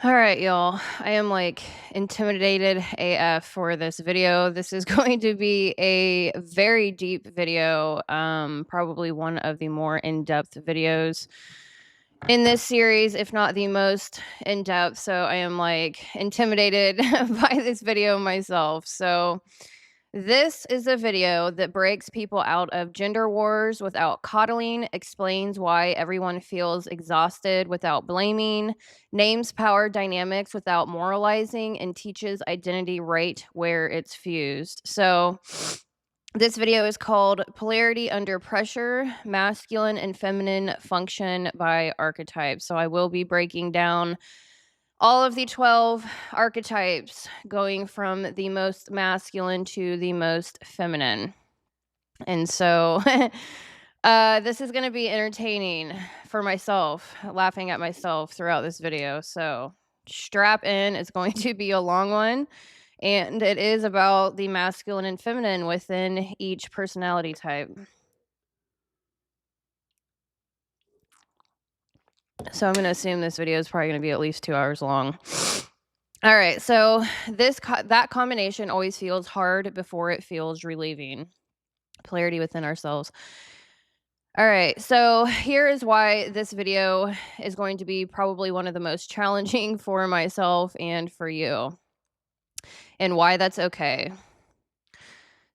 All right, y'all. I am like intimidated AF for this video. This is going to be a very deep video, probably one of the more in-depth videos in this series, if not the most in-depth. So I am like intimidated by this video myself. So this is a video that breaks people out of gender wars without coddling, explains why everyone feels exhausted without blaming, names power dynamics without moralizing, and teaches identity right where it's fused. So, this video is called Polarity Under Pressure, Masculine and Feminine Function by Archetype. So, I will be breaking down all of the 12 archetypes going from the most masculine to the most feminine. And so this is going to be entertaining for myself, laughing at myself throughout this video. So strap in. It's going to be a long one. And it is about the masculine and feminine within each personality type. So I'm going to assume this video is probably going to be at least 2 hours long. All right, so that combination always feels hard before it feels relieving. Polarity within ourselves. All right, so here is why this video is going to be probably one of the most challenging for myself and for you, and why that's okay.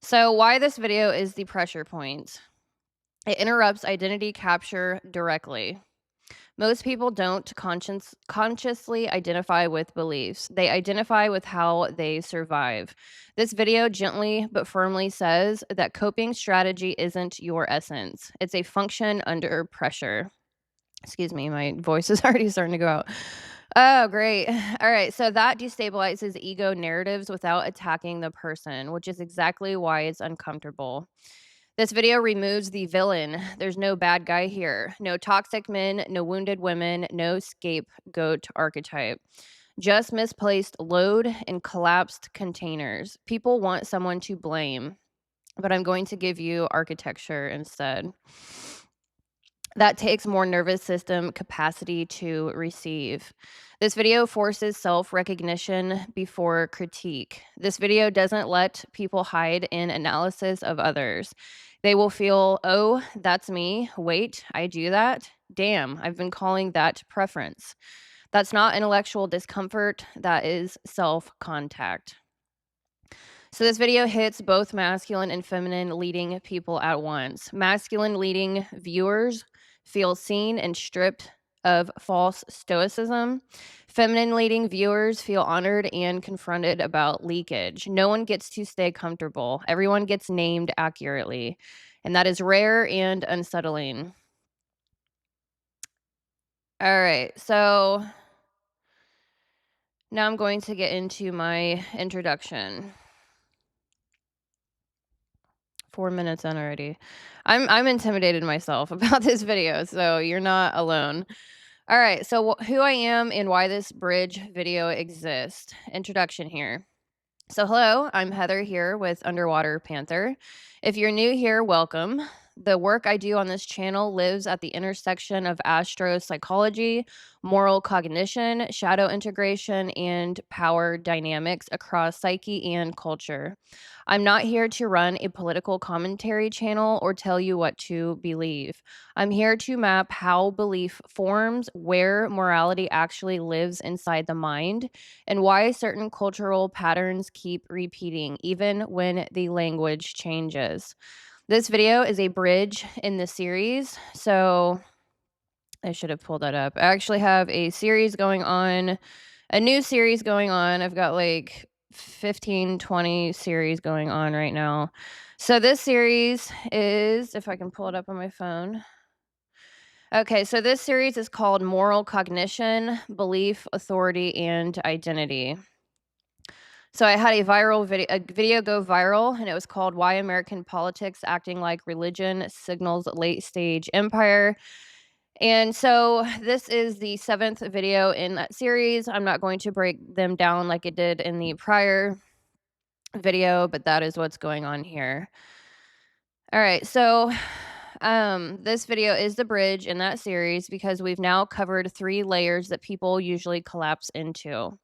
So why this video is the pressure point. It interrupts identity capture directly. Most people don't consciously identify with beliefs. They identify with how they survive. This video gently but firmly says that coping strategy isn't your essence. It's a function under pressure. Excuse me, my voice is already starting to go out. Oh, great. All right. So that destabilizes ego narratives without attacking the person, which is exactly why it's uncomfortable. This video removes the villain. There's no bad guy here. No toxic men, no wounded women, no scapegoat archetype. Just misplaced load and collapsed containers. People want someone to blame, but I'm going to give you architecture instead. That takes more nervous system capacity to receive. This video forces self-recognition before critique. This video doesn't let people hide in analysis of others. They will feel, oh, that's me. Wait, I do that? Damn, I've been calling that preference. That's not intellectual discomfort. That is self-contact. So this video hits both masculine and feminine leading people at once. Masculine leading viewers feel seen and stripped of false stoicism. Feminine leading viewers feel honored and confronted about leakage. No one gets to stay comfortable. Everyone gets named accurately. And that is rare and unsettling. All right. So now I'm going to get into my introduction. 4 minutes in already. I'm intimidated myself about this video, so you're not alone. All right, so who I am and why this bridge video exists. Introduction here. So hello, I'm Heather here with Underwater Panther. If you're new here, welcome. The work I do on this channel lives at the intersection of astro-psychology, moral cognition, shadow integration, and power dynamics across psyche and culture. I'm not here to run a political commentary channel or tell you what to believe. I'm here to map how belief forms, where morality actually lives inside the mind, and why certain cultural patterns keep repeating, even when the language changes. This video is a bridge in the series, so I should have pulled that up. I actually have a series going on, a new series going on. I've got like 15, 20 series going on right now. So this series is, if I can pull it up on my phone. Okay, so this series is called Moral Cognition, Belief, Authority, and Identity. So I had a video go viral, and it was called Why American Politics Acting Like Religion Signals Late Stage Empire. And so this is the 7th video in that series. I'm not going to break them down like it did in the prior video, but that is what's going on here. All right, so this video is the bridge in that series because we've now covered 3 layers that people usually collapse into.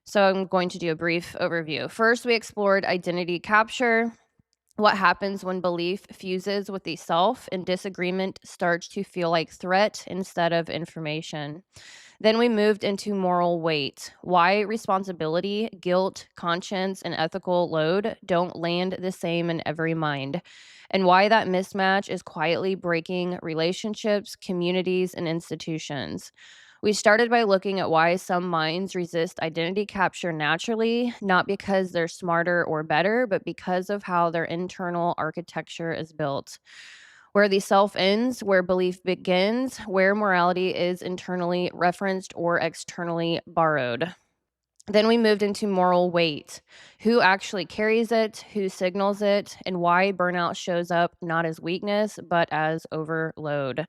So I'm going to do a brief overview. First, we explored identity capture, what happens when belief fuses with the self and disagreement starts to feel like threat instead of information. Then we moved into moral weight, why responsibility, guilt, conscience, and ethical load don't land the same in every mind, and why that mismatch is quietly breaking relationships, communities, and institutions. We started by looking at why some minds resist identity capture naturally, not because they're smarter or better, but because of how their internal architecture is built. Where the self ends, where belief begins, where morality is internally referenced or externally borrowed. Then we moved into moral weight. Who actually carries it, who signals it, and why burnout shows up not as weakness, but as overload.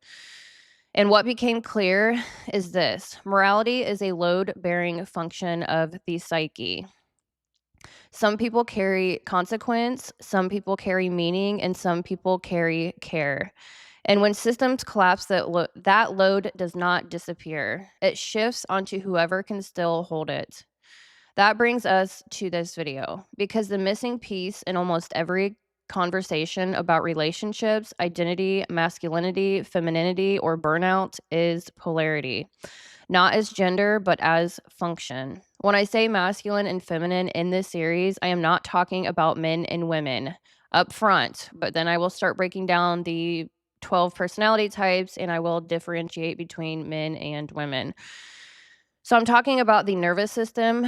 And what became clear is this: morality is a load bearing function of the psyche. Some people carry consequence, some people carry meaning, and some people carry care. And when systems collapse, that load does not disappear. It shifts onto whoever can still hold it. That brings us to this video, because the missing piece in almost every conversation about relationships, identity, masculinity, femininity, or burnout is polarity. Not as gender, but as function. When I say masculine and feminine in this series, I am not talking about men and women up front, but then I will start breaking down the 12 personality types and I will differentiate between men and women. So I'm talking about the nervous system,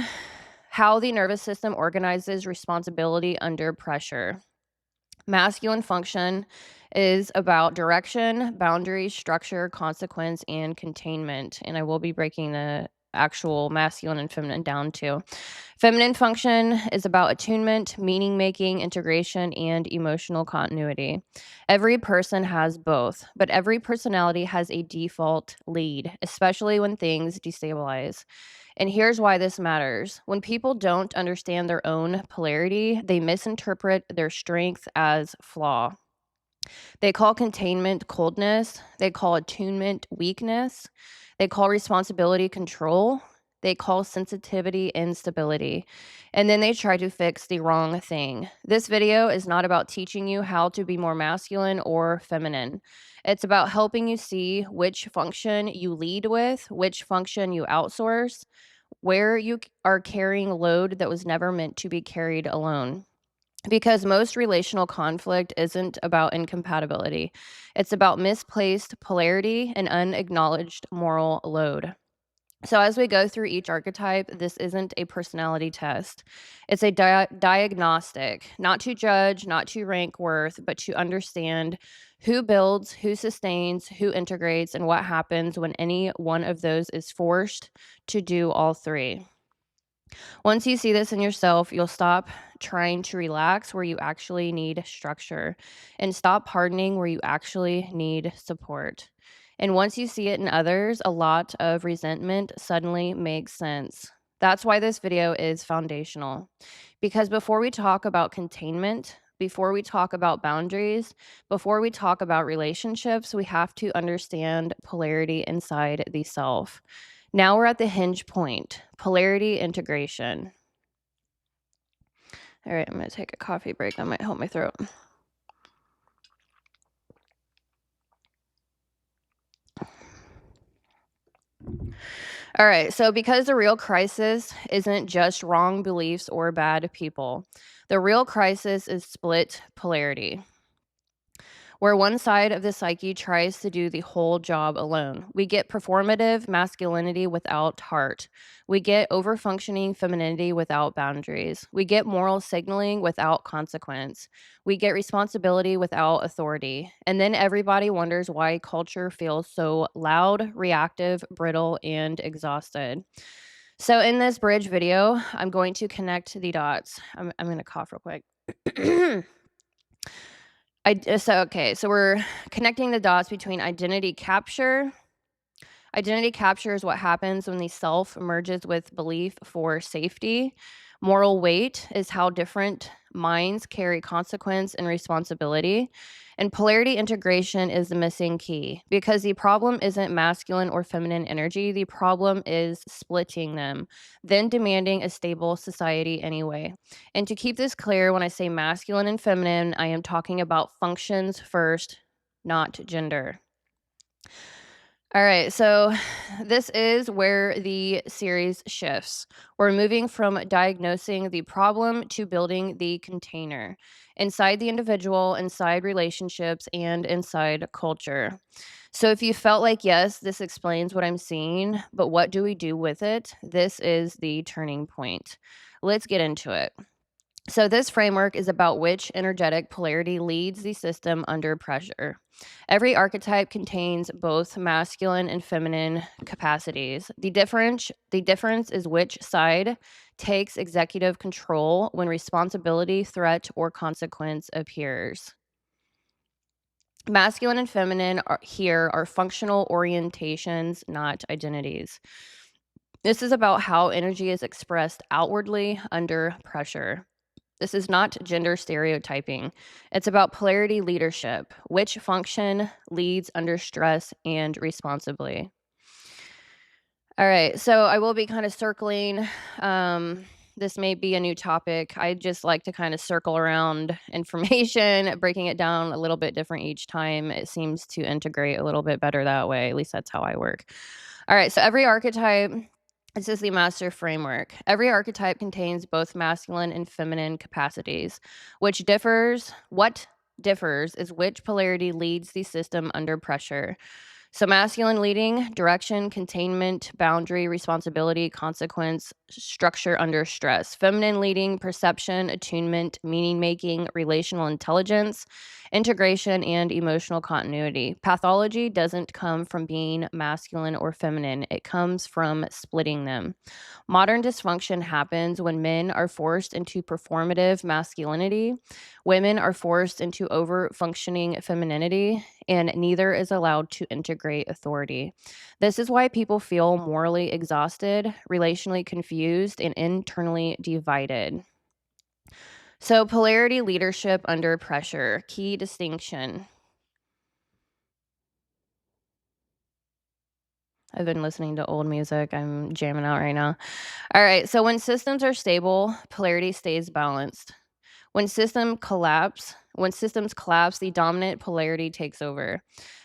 how the nervous system organizes responsibility under pressure. Masculine function is about direction, boundaries, structure, consequence, and containment. And I will be breaking the actual masculine and feminine down too. Feminine function is about attunement, meaning making, integration, and emotional continuity. Every person has both, but every personality has a default lead, especially when things destabilize. And here's why this matters. When people don't understand their own polarity, they misinterpret their strength as flaw. They call containment coldness. They call attunement weakness. They call responsibility control. They call sensitivity instability. And then they try to fix the wrong thing. This video is not about teaching you how to be more masculine or feminine. It's about helping you see which function you lead with, which function you outsource, where you are carrying load that was never meant to be carried alone. Because most relational conflict isn't about incompatibility. It's about misplaced polarity and unacknowledged moral load. So as we go through each archetype, this isn't a personality test. It's a diagnostic, not to judge, not to rank worth, but to understand who builds, who sustains, who integrates, and what happens when any one of those is forced to do all 3. Once you see this in yourself, you'll stop trying to relax where you actually need structure and stop hardening where you actually need support. And once you see it in others, a lot of resentment suddenly makes sense. That's why this video is foundational. Because before we talk about containment, before we talk about boundaries, before we talk about relationships, we have to understand polarity inside the self. Now we're at the hinge point, polarity integration. All right, I'm going to take a coffee break. That might help my throat. All right, so because the real crisis isn't just wrong beliefs or bad people, the real crisis is split polarity, where one side of the psyche tries to do the whole job alone. We get performative masculinity without heart. We get overfunctioning femininity without boundaries. We get moral signaling without consequence. We get responsibility without authority. And then everybody wonders why culture feels so loud, reactive, brittle, and exhausted. So in this bridge video, I'm going to connect the dots. I'm going to cough real quick. So we're connecting the dots between identity capture. Identity capture is what happens when the self merges with belief for safety. Moral weight is how different Minds carry consequence and responsibility. And polarity integration is the missing key because the problem isn't masculine or feminine energy. The problem is splitting them, then demanding a stable society anyway. And to keep this clear, when I say masculine and feminine, I am talking about functions first, not gender. All right, so this is where the series shifts. We're moving from diagnosing the problem to building the container inside the individual, inside relationships, and inside culture. So if you felt like, yes, this explains what I'm seeing, but what do we do with it? This is the turning point. Let's get into it. So, this framework is about which energetic polarity leads the system under pressure. Every archetype contains both masculine and feminine capacities. The difference is which side takes executive control when responsibility, threat, or consequence appears. Masculine and feminine are functional orientations, not identities. This is about how energy is expressed outwardly under pressure. This is not gender stereotyping. It's about polarity leadership, which function leads under stress and responsibly. All right, so I will be kind of circling. This may be a new topic. I just like to kind of circle around information, breaking it down a little bit different each time. It seems to integrate a little bit better that way. At least that's how I work. All right, so every archetype, this is the master framework. Every archetype contains both masculine and feminine capacities. What differs is which polarity leads the system under pressure. So, masculine leading, direction, containment, boundary, responsibility, consequence, structure under stress. Feminine leading, perception, attunement, meaning making, relational intelligence, integration, and emotional continuity. Pathology doesn't come from being masculine or feminine, it comes from splitting them. Modern dysfunction happens when men are forced into performative masculinity, women are forced into over functioning femininity, and neither is allowed to integrate authority. This is why people feel morally exhausted, relationally confused, and internally divided. So, polarity leadership under pressure, key distinction. I've been listening to old music. I'm jamming out right now. All right. So, when systems are stable, polarity stays balanced. When systems collapse, the dominant polarity takes over.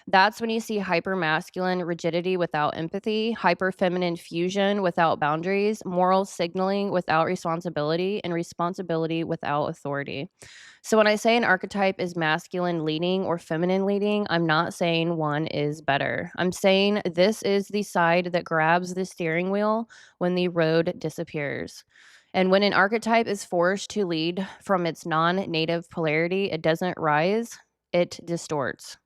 That's when you see hypermasculine rigidity without empathy, hyperfeminine fusion without boundaries, moral signaling without responsibility, and responsibility without authority. So when I say an archetype is masculine leading or feminine leading, I'm not saying one is better. I'm saying this is the side that grabs the steering wheel when the road disappears. And when an archetype is forced to lead from its non native polarity, it doesn't rise, it distorts.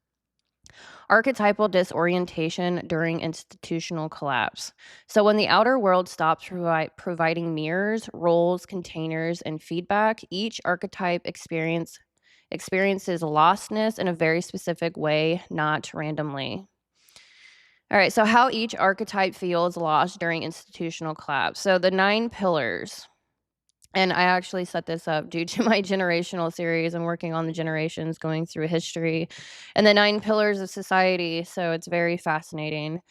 Archetypal disorientation during institutional collapse. So, when the outer world stops providing mirrors, roles, containers, and feedback, each archetype experiences lostness in a very specific way, not randomly. All right, so how each archetype feels lost during institutional collapse. So, the 9 pillars. And I actually set this up due to my generational series. I'm working on the generations going through history and the 9 pillars of society. So it's very fascinating.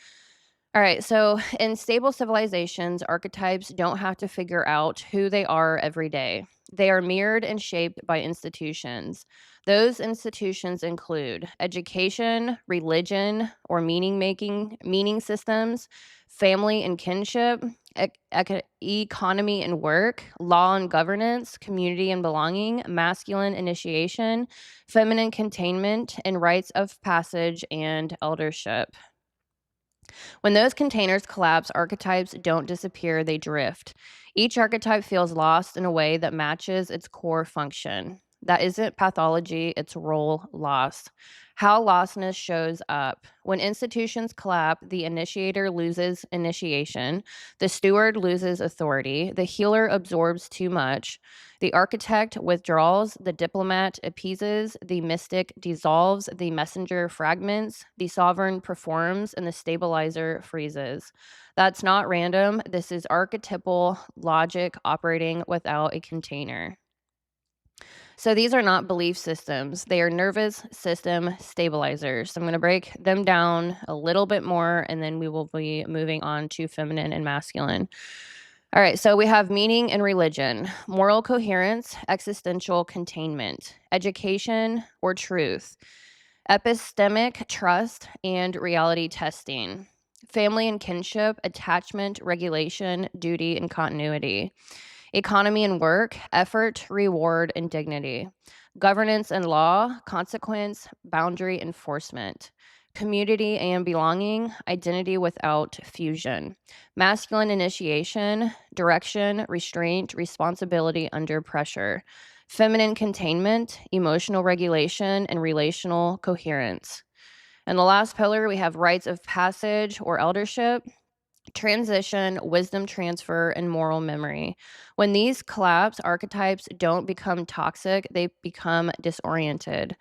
All right. So in stable civilizations, archetypes don't have to figure out who they are every day. They are mirrored and shaped by institutions. Those institutions include education, religion, or meaning systems, family and kinship, economy and work, law and governance, community and belonging, masculine initiation, feminine containment, and rites of passage and eldership. When those containers collapse, archetypes don't disappear, they drift. Each archetype feels lost in a way that matches its core function. That isn't pathology, it's role loss. How lostness shows up. When institutions collapse, the initiator loses initiation, the steward loses authority, the healer absorbs too much, the architect withdraws, the diplomat appeases, the mystic dissolves, the messenger fragments, the sovereign performs, and the stabilizer freezes. That's not random. This is archetypal logic operating without a container. So these are not belief systems. They are nervous system stabilizers. So I'm going to break them down a little bit more, and then we will be moving on to feminine and masculine. All right, so we have meaning and religion, moral coherence, existential containment, education or truth, epistemic trust, and reality testing, family and kinship, attachment, regulation, duty, and continuity, economy and work, effort, reward, and dignity, governance and law, consequence, boundary enforcement, community and belonging, identity without fusion, masculine initiation, direction, restraint, responsibility under pressure, feminine containment, emotional regulation, and relational coherence. And the last pillar, we have rites of passage or eldership, transition, wisdom transfer, and moral memory. When these collapse, archetypes don't become toxic, they become disoriented.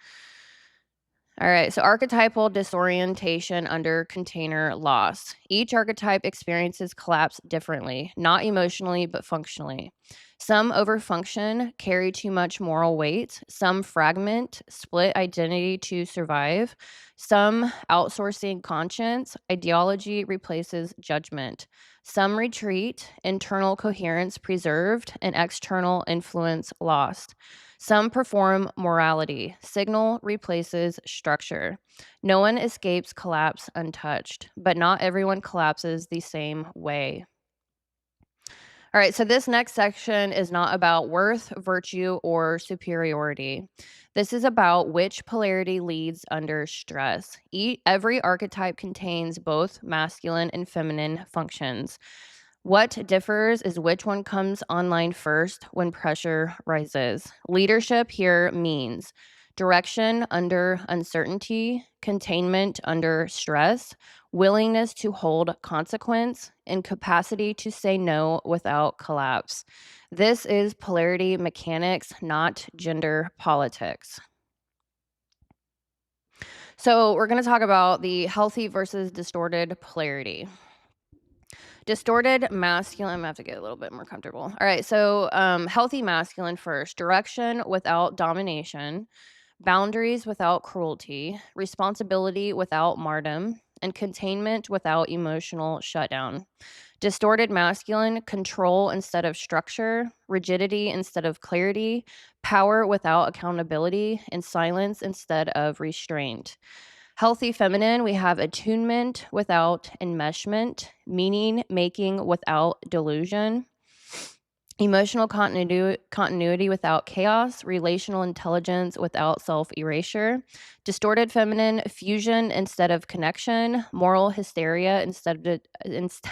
All right, so archetypal disorientation under container loss. Each archetype experiences collapse differently, not emotionally, but functionally. Some overfunction, carry too much moral weight. Some fragment, split identity to survive. Some outsourcing conscience, ideology replaces judgment. Some retreat, internal coherence preserved, and external influence lost. Some perform morality. Signal replaces structure. No one escapes collapse untouched, but not everyone collapses the same way. All right, so this next section is not about worth, virtue, or superiority. This is about which polarity leads under stress. Every archetype contains both masculine and feminine functions. What differs is which one comes online first when pressure rises. Leadership here means direction under uncertainty, containment under stress, willingness to hold consequence, and capacity to say no without collapse. This is polarity mechanics, not gender politics. So, we're going to talk about the healthy versus distorted polarity. Distorted masculine, I'm gonna have to get a little bit more comfortable. All right, so healthy masculine first, direction without domination, boundaries without cruelty, responsibility without martyrdom, and containment without emotional shutdown. Distorted masculine, control instead of structure, rigidity instead of clarity, power without accountability, and silence instead of restraint. Healthy feminine, we have attunement without enmeshment, meaning making without delusion, emotional continuity without chaos, relational intelligence without self-erasure, distorted feminine, fusion instead of connection, moral hysteria instead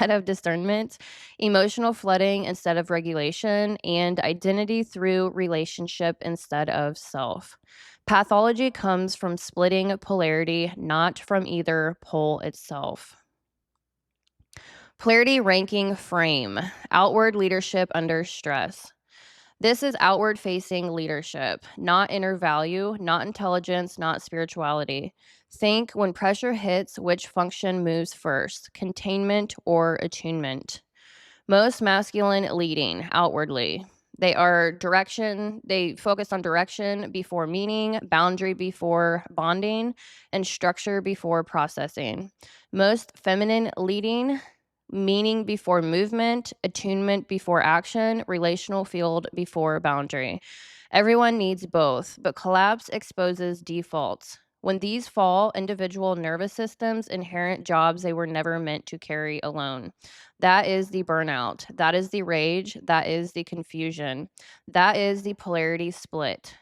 of discernment, emotional flooding instead of regulation, and identity through relationship instead of self. Pathology comes from splitting polarity, not from either pole itself. Polarity ranking frame, outward leadership under stress. This is outward facing leadership, not inner value, not intelligence, not spirituality. Think when pressure hits, which function moves first, containment or attunement. Most masculine leading outwardly. They focus on direction before meaning, boundary before bonding, and structure before processing. Most feminine leading, meaning before movement, attunement before action, relational field before boundary. Everyone needs both, but collapse exposes defaults. When these fall, individual nervous systems inherit jobs they were never meant to carry alone. That is the burnout. That is the rage. That is the confusion. That is the polarity split.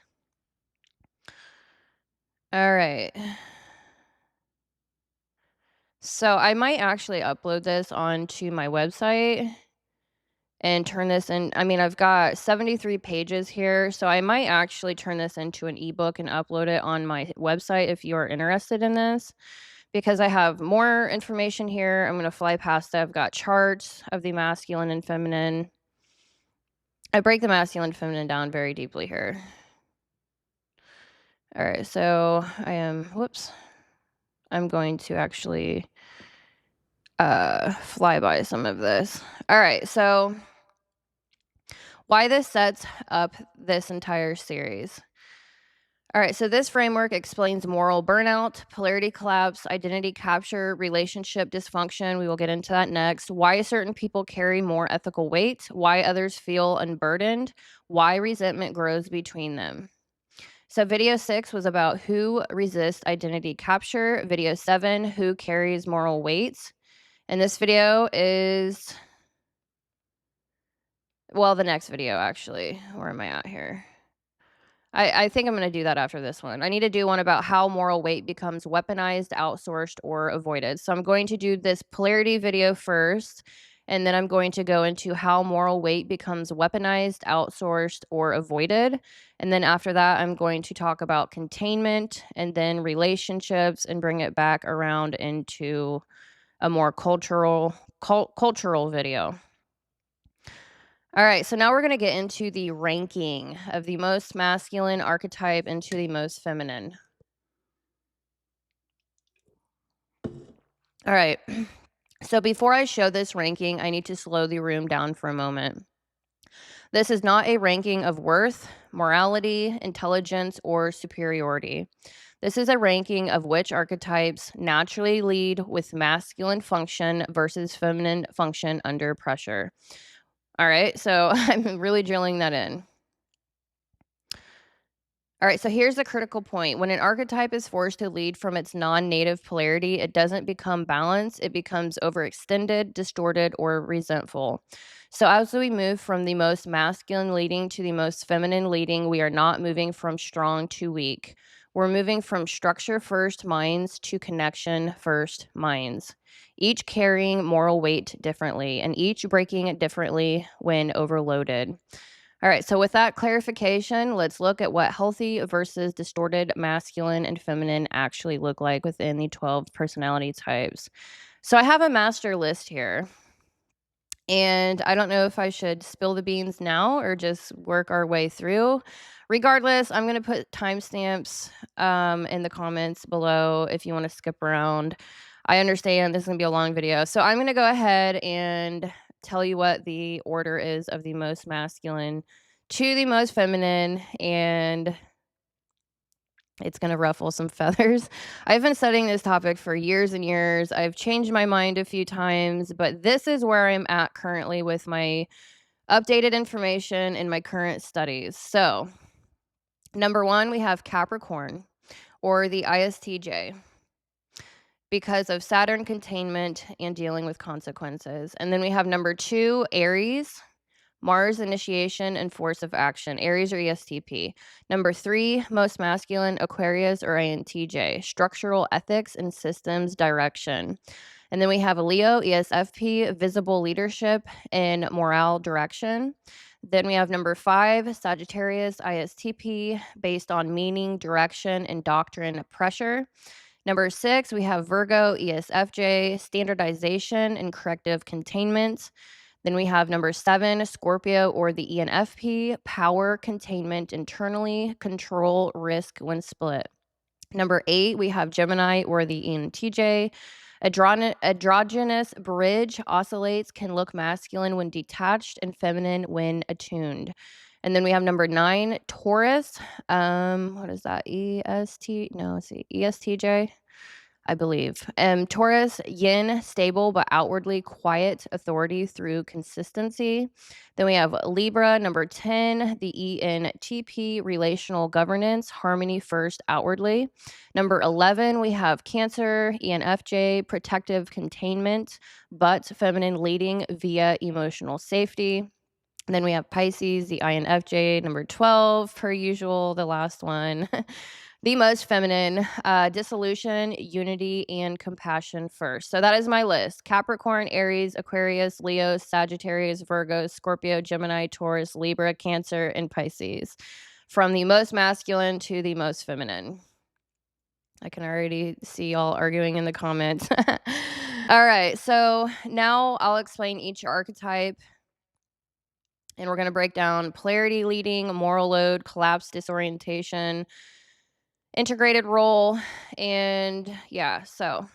All right. So I might actually upload this onto my website and turn this in. I mean, I've got 73 pages here, so I might actually turn this into an ebook and upload it on my website if you are interested in this, because I have more information here. I'm going to fly past it. I've got charts of the masculine and feminine. I break the masculine and feminine down very deeply here. All right, so I'm going to actually fly by some of this. All right, so why this sets up this entire series. All right, so this framework explains moral burnout, polarity collapse, identity capture, relationship dysfunction. We will get into that next. Why certain people carry more ethical weight, why others feel unburdened, why resentment grows between them. So video 6 was about who resists identity capture. Video 7, who carries moral weight. And this video is, well, the next video actually. Where am I at here? I think I'm going to do that after this one. I need to do one about how moral weight becomes weaponized, outsourced, or avoided. So I'm going to do this polarity video first, and then I'm going to go into how moral weight becomes weaponized, outsourced, or avoided. And then after that, I'm going to talk about containment and then relationships and bring it back around into a more cultural video. All right, so now we're going to get into the ranking of the most masculine archetype into the most feminine. All right, so before I show this ranking, I need to slow the room down for a moment. This is not a ranking of worth, morality, intelligence, or superiority. This is a ranking of which archetypes naturally lead with masculine function versus feminine function under pressure. All right, so I'm really drilling that in. All right, so here's the critical point. When an archetype is forced to lead from its non-native polarity, it doesn't become balanced. It becomes overextended, distorted, or resentful. So as we move from the most masculine leading to the most feminine leading, we are not moving from strong to weak. We're moving from structure first minds to connection first minds, each carrying moral weight differently and each breaking it differently when overloaded. All right, so with that clarification, let's look at what healthy versus distorted masculine and feminine actually look like within the 12 personality types. So I have a master list here, and I don't know if I should spill the beans now or just work our way through. Regardless, I'm going to put timestamps in the comments below if you want to skip around. I understand this is going to be a long video, so I'm going to go ahead and tell you what the order is of the most masculine to the most feminine, and it's going to ruffle some feathers. I've been studying this topic for years and years. I've changed my mind a few times, but this is where I'm at currently with my updated information in my current studies. So, number 1, we have Capricorn, or the ISTJ, because of Saturn containment and dealing with consequences. And then we have number 2, Aries, Mars initiation and force of action, Aries or ESTP. Number 3, most masculine, Aquarius or INTJ, structural ethics and systems direction. And then we have a Leo, ESFP, visible leadership and morale direction. Then we have number 5, Sagittarius, ISTP, based on meaning, direction, and doctrine pressure. Number 6, we have Virgo, ESFJ, standardization and corrective containment. Then we have number 7, Scorpio or the ENFP, power, containment internally, control, risk when split. Number 8, we have Gemini or the ENTJ, androgynous bridge, oscillates, can look masculine when detached and feminine when attuned. And then we have number 9, Taurus. What is that? ESTJ, I believe. Taurus, yin, stable but outwardly quiet authority through consistency. Then we have Libra, number 10, the ENTP, relational governance, harmony first outwardly. Number 11, we have Cancer, ENFJ, protective containment, but feminine leading via emotional safety. And then we have Pisces, the INFJ, number 12, per usual, the last one. The most feminine, dissolution, unity, and compassion first. So that is my list. Capricorn, Aries, Aquarius, Leo, Sagittarius, Virgo, Scorpio, Gemini, Taurus, Libra, Cancer, and Pisces. From the most masculine to the most feminine. I can already see y'all arguing in the comments. All right, so now I'll explain each archetype. And we're going to break down polarity leading, moral load, collapse, disorientation, integrated role, and yeah, so